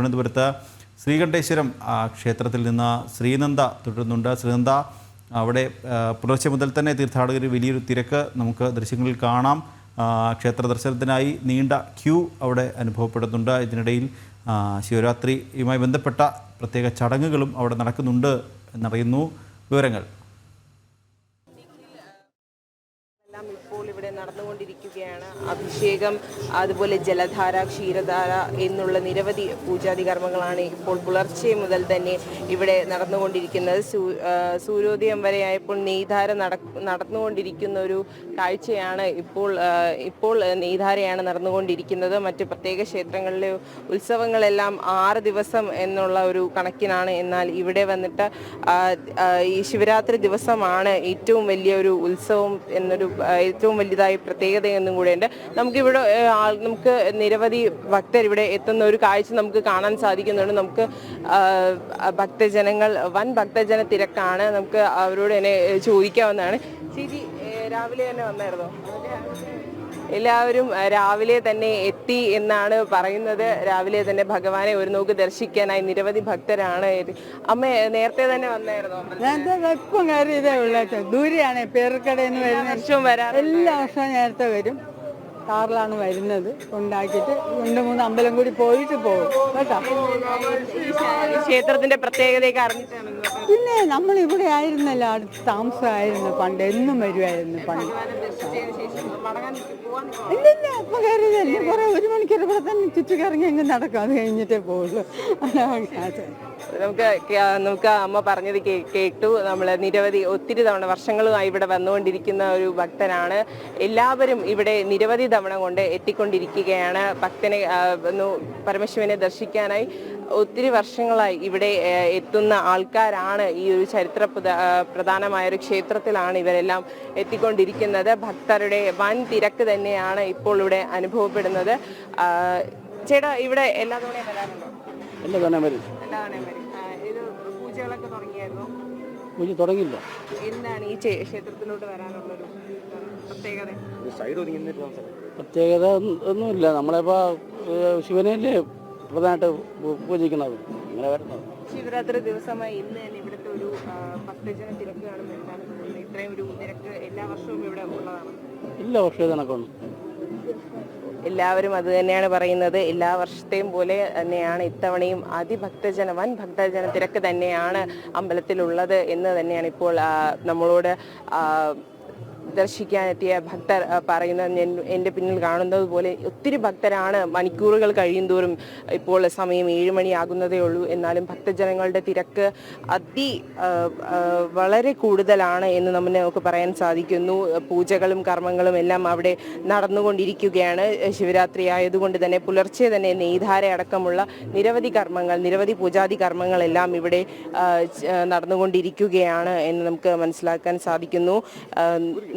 തിരുവനന്തപുരത്ത് ശ്രീകണ്ഠേശ്വരം ക്ഷേത്രത്തിൽ നിന്ന് ശ്രീനന്ദ തുടരുന്നുണ്ട്. ശ്രീനന്ദ, അവിടെ പുലർച്ചെ മുതൽ തന്നെ തീർത്ഥാടകർ വലിയൊരു തിരക്ക് നമുക്ക് ദൃശ്യങ്ങളിൽ കാണാം. ക്ഷേത്ര ദർശനത്തിനായി നീണ്ട ക്യൂ അവിടെ അനുഭവപ്പെടുന്നുണ്ട്. ഇതിനിടയിൽ ശിവരാത്രിയുമായി ബന്ധപ്പെട്ട പ്രത്യേക ചടങ്ങുകളും അവിടെ നടക്കുന്നുണ്ട് എന്നറിയുന്നു. വിവരങ്ങൾ ഇപ്പോൾ ഇവിടെ നടന്നുകൊണ്ടിരിക്കുകയാണ്. അഭിഷേകം, അതുപോലെ ജലധാര, ക്ഷീരധാര എന്നുള്ള നിരവധി പൂജാതി കർമ്മങ്ങളാണ് ഇപ്പോൾ പുലർച്ചെ മുതൽ തന്നെ ഇവിടെ നടന്നുകൊണ്ടിരിക്കുന്നത്. സൂര്യോദയം വരെ ആയപ്പോൾ നെയ്ധാര നടന്നുകൊണ്ടിരിക്കുന്ന ഒരു കാഴ്ചയാണ് ഇപ്പോൾ നെയ്ധാരയാണ് നടന്നുകൊണ്ടിരിക്കുന്നത്. മറ്റ് പ്രത്യേക ക്ഷേത്രങ്ങളിലെ ഉത്സവങ്ങളെല്ലാം 6 ദിവസം എന്നുള്ള ഒരു കണക്കിനാണ്. എന്നാൽ ഇവിടെ വന്നിട്ട് ഈ ശിവരാത്രി ദിവസമാണ് ഏറ്റവും വലിയൊരു ഉത്സവം എന്നൊരു ഏറ്റവും വലുതായി പ്രത്യേകതയൊന്നും കൂടെ ഉണ്ട്. നമുക്കിവിടെ നമുക്ക് നിരവധി ഭക്തർ ഇവിടെ എത്തുന്ന ഒരു കാഴ്ച നമുക്ക് കാണാൻ സാധിക്കുന്നുണ്ട്. നമുക്ക് വൻ ഭക്തജന തിരക്കാണ്. നമുക്ക് അവരോട് തന്നെ ചോദിക്കാവുന്നതാണ്. ചേച്ചി, രാവിലെ തന്നെ വന്നായിരുന്നോ? എല്ലാവരും രാവിലെ തന്നെ എത്തി എന്നാണ് പറയുന്നത്. രാവിലെ തന്നെ ഭഗവാനെ ഒരു നോക്ക് ദർശിക്കാനായി നിരവധി ഭക്തരാണ്. അമ്മ നേരത്തെ തന്നെ വന്നായിരുന്നോ? ഇപ്പം കയറിയതേ ഉള്ളൂ. ദൂരെയാണ് പേർക്കടയിൽ നിന്ന് വരുന്നത്. എല്ലാ വർഷവും നേരത്തെ വരും. കാറിലാണ് വരുന്നത്. ഉണ്ടാക്കിയിട്ട് 2-3 അമ്പലം കൂടി പോയിട്ട് പോകും കേട്ടോ. ക്ഷേത്രത്തിന്റെ പ്രത്യേകതയൊക്കെ അറിഞ്ഞിട്ടാണ്. പിന്നെ നമ്മൾ ഇവിടെ ആയിരുന്നല്ലോ, അടുത്ത് താമസമായിരുന്നു. പണ്ട് എന്നും വരുമായിരുന്നു. പണ്ട് ഇല്ലില്ല, ഇപ്പം കയറിയതല്ലേ. കുറെ 1 മണിക്കൂർ ഇവിടെ തന്നെ ചുറ്റിക്കറങ്ങി എങ്ങനെ നടക്കും. അത് കഴിഞ്ഞിട്ടേ പോകുള്ളൂ. നമുക്ക് അമ്മ പറഞ്ഞത് കേട്ടു. നമ്മൾ ഒത്തിരി തവണ വർഷങ്ങളുമായി ഇവിടെ വന്നുകൊണ്ടിരിക്കുന്ന ഒരു ഭക്തനാണ്. എല്ലാവരും ഇവിടെ നിരവധി തവണ കൊണ്ട് എത്തിക്കൊണ്ടിരിക്കുകയാണ്. ഭക്തനെ പരമശിവനെ ദർശിക്കാനായി ഒത്തിരി വർഷങ്ങളായി ഇവിടെ എത്തുന്ന ആൾക്കാരാണ്. ഈ ഒരു ചരിത്ര പ്രധാനമായ ഒരു ക്ഷേത്രത്തിലാണ് ഇവരെല്ലാം എത്തിക്കൊണ്ടിരിക്കുന്നത്. ഭക്തരുടെ വൻ തിരക്ക് തന്നെയാണ് ഇപ്പോൾ ഇവിടെ അനുഭവപ്പെടുന്നത്. ചേട്ടാ, ഇവിടെ എല്ലാ തവണയും വരാറുണ്ടോ? എല്ലാ തവണയും വരും. ഇത് പൂജകളൊക്കെ തുടങ്ങിയായിരുന്നോ? പൂജ തുടങ്ങിയില്ല. എന്താണ് ഈ ക്ഷേത്രത്തിലോട്ട് വരാനുള്ളൊരു പ്രത്യേകത? പ്രത്യേകത ഒന്നുമില്ല. നമ്മളിപ്പോൾ ശിവനല്ലേ പ്രധാനമായിട്ട് പൂജിക്കുന്നത്. അങ്ങനെ വരുന്നത് ശിവരാത്രി ദിവസമായി ഇന്ന് തന്നെ ഇവിടുത്തെ ഒരു ഭക്തജന തിരക്ക് കാണുമ്പോൾ എന്താണ് തോന്നുന്നത്? ഇത്രയും ഒരു തിരക്ക് എല്ലാ വർഷവും ഇവിടെ ഉള്ളതാണ്? എല്ലാ വർഷവും കണക്കാണ്. എല്ലാവരും അത് തന്നെയാണ് പറയുന്നത്. എല്ലാ വർഷത്തെയും പോലെ തന്നെയാണ് ഇത്തവണയും വൻ ഭക്തജന തിരക്ക് തന്നെയാണ് അമ്പലത്തിലുള്ളത് എന്ന് തന്നെയാണ് ഇപ്പോൾ നമ്മളോട് ദർശിക്കാനെത്തിയ ഭക്തർ പറയുന്നത്. എൻ്റെ പിന്നിൽ കാണുന്നത് പോലെ ഒത്തിരി ഭക്തരാണ്. മണിക്കൂറുകൾ കഴിയുന്തോറും ഇപ്പോൾ സമയം 7 മണിയാകുന്നതേ ഉള്ളൂ. എന്നാലും ഭക്തജനങ്ങളുടെ തിരക്ക് വളരെ കൂടുതലാണ് എന്ന് നമുക്ക് പറയാൻ സാധിക്കുന്നു. പൂജകളും കർമ്മങ്ങളും എല്ലാം അവിടെ നടന്നുകൊണ്ടിരിക്കുകയാണ്. ശിവരാത്രി ആയതുകൊണ്ട് തന്നെ പുലർച്ചെ തന്നെ നെയ്ധാര അടക്കമുള്ള നിരവധി പൂജാതി കർമ്മങ്ങളെല്ലാം ഇവിടെ നടന്നുകൊണ്ടിരിക്കുകയാണ് എന്ന് നമുക്ക് മനസ്സിലാക്കാൻ സാധിക്കുന്നു.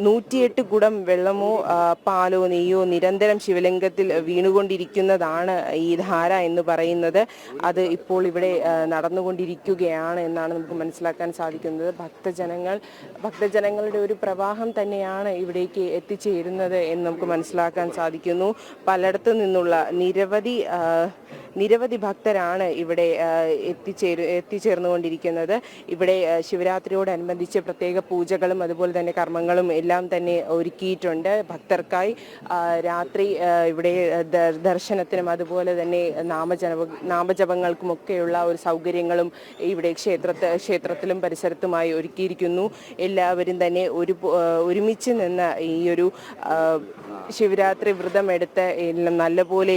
108 കുടം വെള്ളമോ പാലോ നെയ്യോ നിരന്തരം ശിവലിംഗത്തിൽ വീണുകൊണ്ടിരിക്കുന്നതാണ് ഈ ധാര എന്ന് പറയുന്നത്. അത് ഇപ്പോൾ ഇവിടെ നടന്നുകൊണ്ടിരിക്കുകയാണ് എന്നാണ് നമുക്ക് മനസ്സിലാക്കാൻ സാധിക്കുന്നത്. ഭക്തജനങ്ങളുടെ ഒരു പ്രവാഹം തന്നെയാണ് ഇവിടേക്ക് എത്തിച്ചേരുന്നത് എന്ന് നമുക്ക് മനസ്സിലാക്കാൻ സാധിക്കുന്നു. പലയിടത്തു നിന്നുള്ള നിരവധി ഭക്തരാണ് ഇവിടെ എത്തിച്ചേർന്നുകൊണ്ടിരിക്കുന്നത്. ഇവിടെ ശിവരാത്രിയോടനുബന്ധിച്ച് പ്രത്യേക പൂജകളും അതുപോലെ തന്നെ കർമ്മങ്ങളും എല്ലാം തന്നെ ഒരുക്കിയിട്ടുണ്ട് ഭക്തർക്കായി. രാത്രി ഇവിടെ ദർശനത്തിനും അതുപോലെ തന്നെ നാമജപങ്ങൾക്കുമൊക്കെയുള്ള ഒരു സൗകര്യങ്ങളും ഇവിടെ ക്ഷേത്രത്തിലും പരിസരത്തുമായി ഒരുക്കിയിരിക്കുന്നു. എല്ലാവരും തന്നെ ഒരുമിച്ച് നിന്ന് ഈ ഒരു ശിവരാത്രി വ്രതമെടുത്ത് നല്ലപോലെ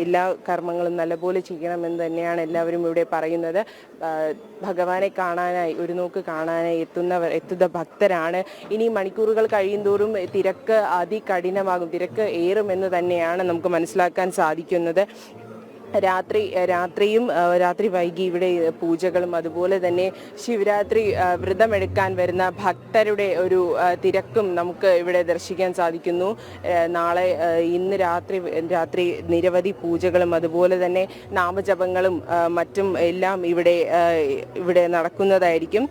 എല്ലാ കർമ്മങ്ങളും നല്ലപോലെ ചെയ്യണമെന്ന് തന്നെയാണ് എല്ലാവരും ഇവിടെ പറയുന്നത്. ഭഗവാനെ കാണാനായി ഒരു നോക്ക് കാണാനായി എത്തുന്ന ഭക്തരാണ്. ഇനി മണിക്കൂറുകൾ കഴിയുന്തോറും തിരക്ക് അതികഠിനമാകും, തിരക്ക് ഏറുമെന്ന് തന്നെയാണ് നമുക്ക് മനസ്സിലാക്കാൻ സാധിക്കുന്നത്. രാത്രി വൈകി ഇവിടെ പൂജകളും അതുപോലെ തന്നെ ശിവരാത്രി വ്രതമെടുക്കാൻ വരുന്ന ഭക്തരുടെ ഒരു തിരക്കും നമുക്ക് ഇവിടെ ദർശിക്കാൻ സാധിക്കുന്നു. ഇന്ന് രാത്രി നിരവധി പൂജകളും അതുപോലെ തന്നെ നാമജപങ്ങളും മറ്റും എല്ലാം ഇവിടെ നടക്കുന്നതായിരിക്കും.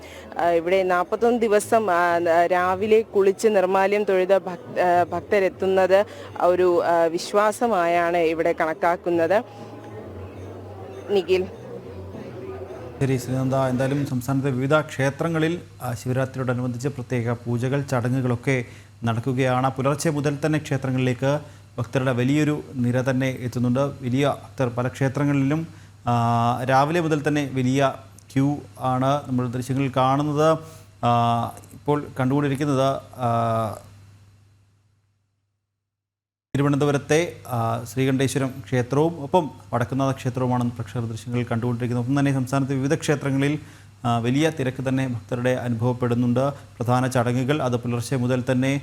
ഇവിടെ 41 ദിവസം രാവിലെ കുളിച്ച് നിർമ്മാല്യം തൊഴുത ഭക്തരെത്തുന്നത് ഒരു വിശ്വാസമായാണ് ഇവിടെ കണക്കാക്കുന്നത്. നിഖിൽ. ശരി ശ്രീനന്ദ, എന്തായാലും സംസ്ഥാനത്തെ വിവിധ ക്ഷേത്രങ്ങളിൽ ശിവരാത്രിയോടനുബന്ധിച്ച് പ്രത്യേക പൂജകൾ ചടങ്ങുകളൊക്കെ നടക്കുകയാണ്. പുലർച്ചെ മുതൽ തന്നെ ക്ഷേത്രങ്ങളിലേക്ക് ഭക്തരുടെ വലിയൊരു നിര തന്നെ എത്തുന്നുണ്ട്. വലിയ ഭക്തർ പല ക്ഷേത്രങ്ങളിലും രാവിലെ മുതൽ തന്നെ വലിയ ക്യൂ ആണ് നമ്മൾ ദൃശ്യങ്ങളിൽ കാണുന്നത്. ഇപ്പോൾ കണ്ടുകൊണ്ടിരിക്കുന്നത് തിരുവനന്തപുരത്തെ ശ്രീകണ്ഠേശ്വരം ക്ഷേത്രവും ഒപ്പം വടക്കുംനാഥ ക്ഷേത്രവുമാണ് പ്രേക്ഷകർ ദൃശ്യങ്ങളിൽ കണ്ടുകൊണ്ടിരിക്കുന്നത്. ഒപ്പം തന്നെ സംസ്ഥാനത്തെ വിവിധ ക്ഷേത്രങ്ങളിൽ വലിയ തിരക്ക് തന്നെ ഭക്തരുടെ അനുഭവപ്പെടുന്നുണ്ട്. പ്രധാന ചടങ്ങുകൾ അത് പുലർച്ചെ മുതൽ തന്നെ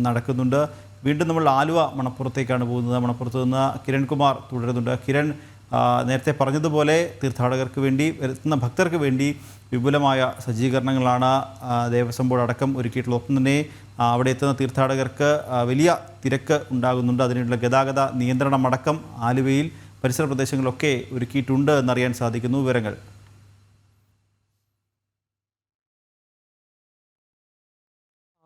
നടക്കുന്നുണ്ട്. വീണ്ടും നമ്മൾ ആലുവ മണപ്പുറത്തേക്കാണ് പോകുന്നത്. മണപ്പുറത്ത് നിന്ന് കിരൺകുമാർ തുടരുന്നുണ്ട്. കിരൺ, നേരത്തെ പറഞ്ഞതുപോലെ തീർത്ഥാടകർക്ക് വേണ്ടി എത്തുന്ന ഭക്തർക്ക് വേണ്ടി വിപുലമായ സജ്ജീകരണങ്ങളാണ് ദേവസ്വം ബോർഡ് അടക്കം ഒരുക്കിയിട്ടുള്ളത്. ഒപ്പം തന്നെ അവിടെ എത്തുന്ന തീർത്ഥാടകർക്ക് വലിയ തിരക്ക് ഉണ്ടാകുന്നുണ്ട്. അതിനുള്ള ഗതാഗത നിയന്ത്രണമടക്കം ആലുവയിൽ പരിസര പ്രദേശങ്ങളിലൊക്കെ ഒരുക്കിയിട്ടുണ്ട് എന്നറിയാൻ സാധിക്കുന്നു. വിവരങ്ങൾ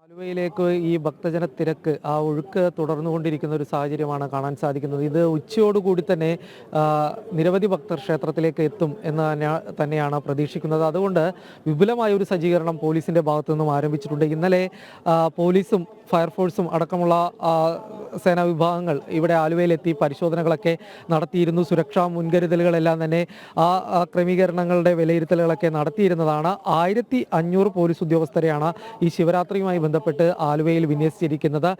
ആലുവയിലേക്ക് ഈ ഭക്തജന തിരക്ക് ആ ഒഴുക്ക് തുടർന്നുകൊണ്ടിരിക്കുന്ന ഒരു സാഹചര്യമാണ് കാണാൻ സാധിക്കുന്നത്. ഇത് ഉച്ചയോടുകൂടി തന്നെ നിരവധി ഭക്തർ ക്ഷേത്രത്തിലേക്ക് എത്തും എന്ന് തന്നെയാണ് പ്രതീക്ഷിക്കുന്നത്. അതുകൊണ്ട് വിപുലമായ ഒരു സജ്ജീകരണം പോലീസിൻ്റെ ഭാഗത്തു നിന്നും ആരംഭിച്ചിട്ടുണ്ട്. ഇന്നലെ പോലീസും ഫയർഫോഴ്സും അടക്കമുള്ള സേനാ വിഭാഗങ്ങൾ ഇവിടെ ആലുവയിലെത്തി പരിശോധനകളൊക്കെ നടത്തിയിരുന്നു. സുരക്ഷാ മുൻകരുതലുകളെല്ലാം തന്നെ ആ ക്രമീകരണങ്ങളുടെ വിലയിരുത്തലുകളൊക്കെ നടത്തിയിരുന്നതാണ്. 1500 പോലീസ് ഉദ്യോഗസ്ഥരെയാണ് ഈ ശിവരാത്രിയുമായി ബന്ധപ്പെട്ട് ആലുവയിൽ വിന്യസിച്ചിരിക്കുന്നത്.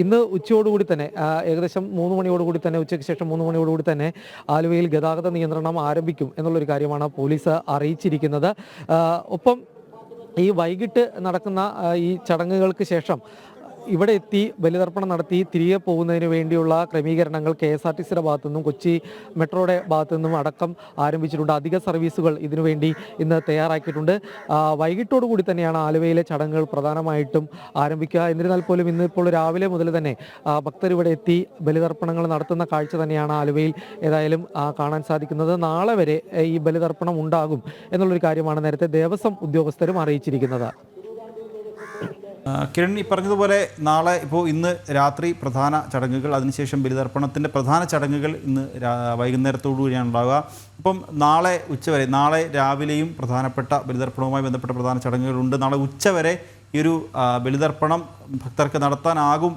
ഇന്ന് ഉച്ചയോടുകൂടി തന്നെ ഏകദേശം 3 മണിയോടുകൂടി തന്നെ ഉച്ചയ്ക്ക് ശേഷം 3 മണിയോടുകൂടി തന്നെ ആലുവയിൽ ഗതാഗത നിയന്ത്രണം ആരംഭിക്കും എന്നുള്ളൊരു കാര്യമാണ് പോലീസ് അറിയിച്ചിരിക്കുന്നത്. ഒപ്പം ഈ വൈകിട്ട് നടക്കുന്ന ഈ ചടങ്ങുകൾക്ക് ശേഷം ഇവിടെ എത്തി ബലിതർപ്പണം നടത്തി തിരികെ പോകുന്നതിന് വേണ്ടിയുള്ള ക്രമീകരണങ്ങൾ KSRTCയുടെ ഭാഗത്തു നിന്നും കൊച്ചി മെട്രോയുടെ ഭാഗത്തു നിന്നും അടക്കം ആരംഭിച്ചിട്ടുണ്ട്. അധിക സർവീസുകൾ ഇതിനുവേണ്ടി ഇന്ന് തയ്യാറാക്കിയിട്ടുണ്ട്. വൈകിട്ടോടുകൂടി തന്നെയാണ് ആലുവയിലെ ചടങ്ങുകൾ പ്രധാനമായിട്ടും ആരംഭിക്കുക. എന്നിരുന്നാൽ പോലും ഇന്നിപ്പോൾ രാവിലെ മുതൽ തന്നെ ഭക്തർ ഇവിടെ എത്തി ബലിതർപ്പണങ്ങൾ നടത്തുന്ന കാഴ്ച തന്നെയാണ് ആലുവയിൽ ഏതായാലും കാണാൻ സാധിക്കുന്നത്. നാളെ വരെ ഈ ബലിതർപ്പണം ഉണ്ടാകും എന്നുള്ളൊരു കാര്യമാണ് നേരത്തെ ദേവസ്വം ഉദ്യോഗസ്ഥരും അറിയിച്ചിരിക്കുന്നത്. കിരൺ, ഈ പറഞ്ഞതുപോലെ നാളെ ഇന്ന് രാത്രി പ്രധാന ചടങ്ങുകൾ, അതിനുശേഷം ബലിതർപ്പണത്തിൻ്റെ പ്രധാന ചടങ്ങുകൾ ഇന്ന് വൈകുന്നേരത്തോടു കൂടിയാണ് ഉണ്ടാവുക. അപ്പം നാളെ ഉച്ചവരെ, നാളെ രാവിലെയും പ്രധാനപ്പെട്ട ബലിതർപ്പണവുമായി ബന്ധപ്പെട്ട പ്രധാന ചടങ്ങുകളുണ്ട്. നാളെ ഉച്ചവരെ ഈ ഒരു ബലിതർപ്പണം ഭക്തർക്ക് നടത്താനാകും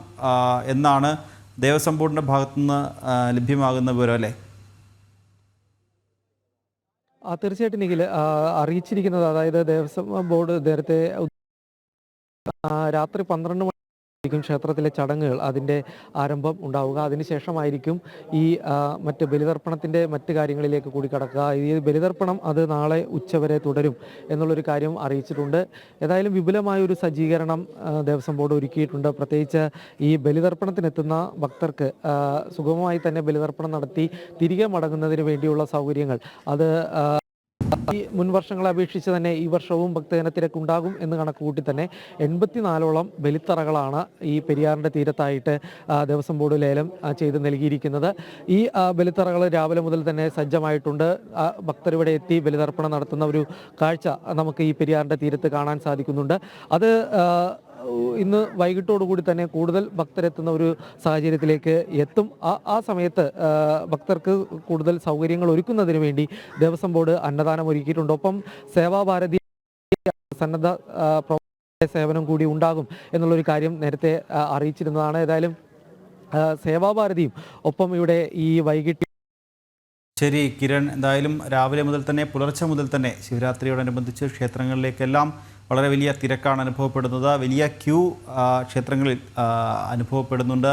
എന്നാണ് ദേവസ്വം ബോർഡിൻ്റെ ഭാഗത്തുനിന്ന് ലഭ്യമാകുന്ന വിവരം, അല്ലേ? തീർച്ചയായിട്ടും നിഖിൽ, അറിയിച്ചിരിക്കുന്നത് അതായത് ദേവസ്വം ബോർഡ് നേരത്തെ രാത്രി 12 മണിക്കും ക്ഷേത്രത്തിലെ ചടങ്ങുകൾ അതിൻ്റെ ആരംഭം ഉണ്ടാവുക. അതിനുശേഷമായിരിക്കും ഈ മറ്റ് ബലിതർപ്പണത്തിൻ്റെ മറ്റ് കാര്യങ്ങളിലേക്ക് കൂടി കടക്കുക. ഈ ബലിതർപ്പണം അത് നാളെ ഉച്ചവരെ തുടരും എന്നുള്ളൊരു കാര്യം അറിയിച്ചിട്ടുണ്ട്. ഏതായാലും വിപുലമായ ഒരു സജ്ജീകരണം ദേവസ്വം ബോർഡ് ഒരുക്കിയിട്ടുണ്ട്. പ്രത്യേകിച്ച് ഈ ബലിതർപ്പണത്തിനെത്തുന്ന ഭക്തർക്ക് സുഗമമായി തന്നെ ബലിതർപ്പണം നടത്തി തിരികെ മടങ്ങുന്നതിന് വേണ്ടിയുള്ള സൗകര്യങ്ങൾ അത് ഈ മുൻ വർഷങ്ങളെ അപേക്ഷിച്ച് തന്നെ ഈ വർഷവും ഭക്തജന തിരക്കുണ്ടാകും എന്ന് കണക്കുകൂട്ടി തന്നെ 84ഓളം ബലിത്തറകളാണ് ഈ പെരിയാറിൻ്റെ തീരത്തായിട്ട് ദേവസ്വം ബോർഡ് ലേലം ചെയ്ത് നൽകിയിരിക്കുന്നത്. ഈ ബലിത്തറകൾ രാവിലെ മുതൽ തന്നെ സജ്ജമായിട്ടുണ്ട്. ഭക്തർ ഇവിടെ എത്തി ബലിതർപ്പണം നടത്തുന്ന ഒരു കാഴ്ച നമുക്ക് ഈ പെരിയാറിൻ്റെ തീരത്ത് കാണാൻ സാധിക്കുന്നുണ്ട്. അത് ഇന്ന് വൈകിട്ടോടുകൂടി തന്നെ കൂടുതൽ ഭക്തരെത്തുന്ന ഒരു സാഹചര്യത്തിലേക്ക് എത്തും. ആ സമയത്ത് ഭക്തർക്ക് കൂടുതൽ സൗകര്യങ്ങൾ ഒരുക്കുന്നതിന് വേണ്ടി ദേവസ്വം ബോർഡ് അന്നദാനം ഒരുക്കിയിട്ടുണ്ട്. ഒപ്പം സേവാഭാരതി സന്നദ്ധ പ്രവർത്തന സേവനം കൂടി ഉണ്ടാകും എന്നുള്ളൊരു കാര്യം നേരത്തെ അറിയിച്ചിരുന്നതാണ്. ഏതായാലും സേവാഭാരതിയും ഒപ്പം ഇവിടെ ഈ വൈകിട്ട്. ശരി കിരൺ, എന്തായാലും രാവിലെ മുതൽ തന്നെ പുലർച്ചെ മുതൽ തന്നെ ശിവരാത്രിയോടനുബന്ധിച്ച് ക്ഷേത്രങ്ങളിലേക്കെല്ലാം വളരെ വലിയ തിരക്കാണ് അനുഭവപ്പെടുന്നത്. വലിയ ക്യൂ ക്ഷേത്രങ്ങളിൽ അനുഭവപ്പെടുന്നുണ്ട്.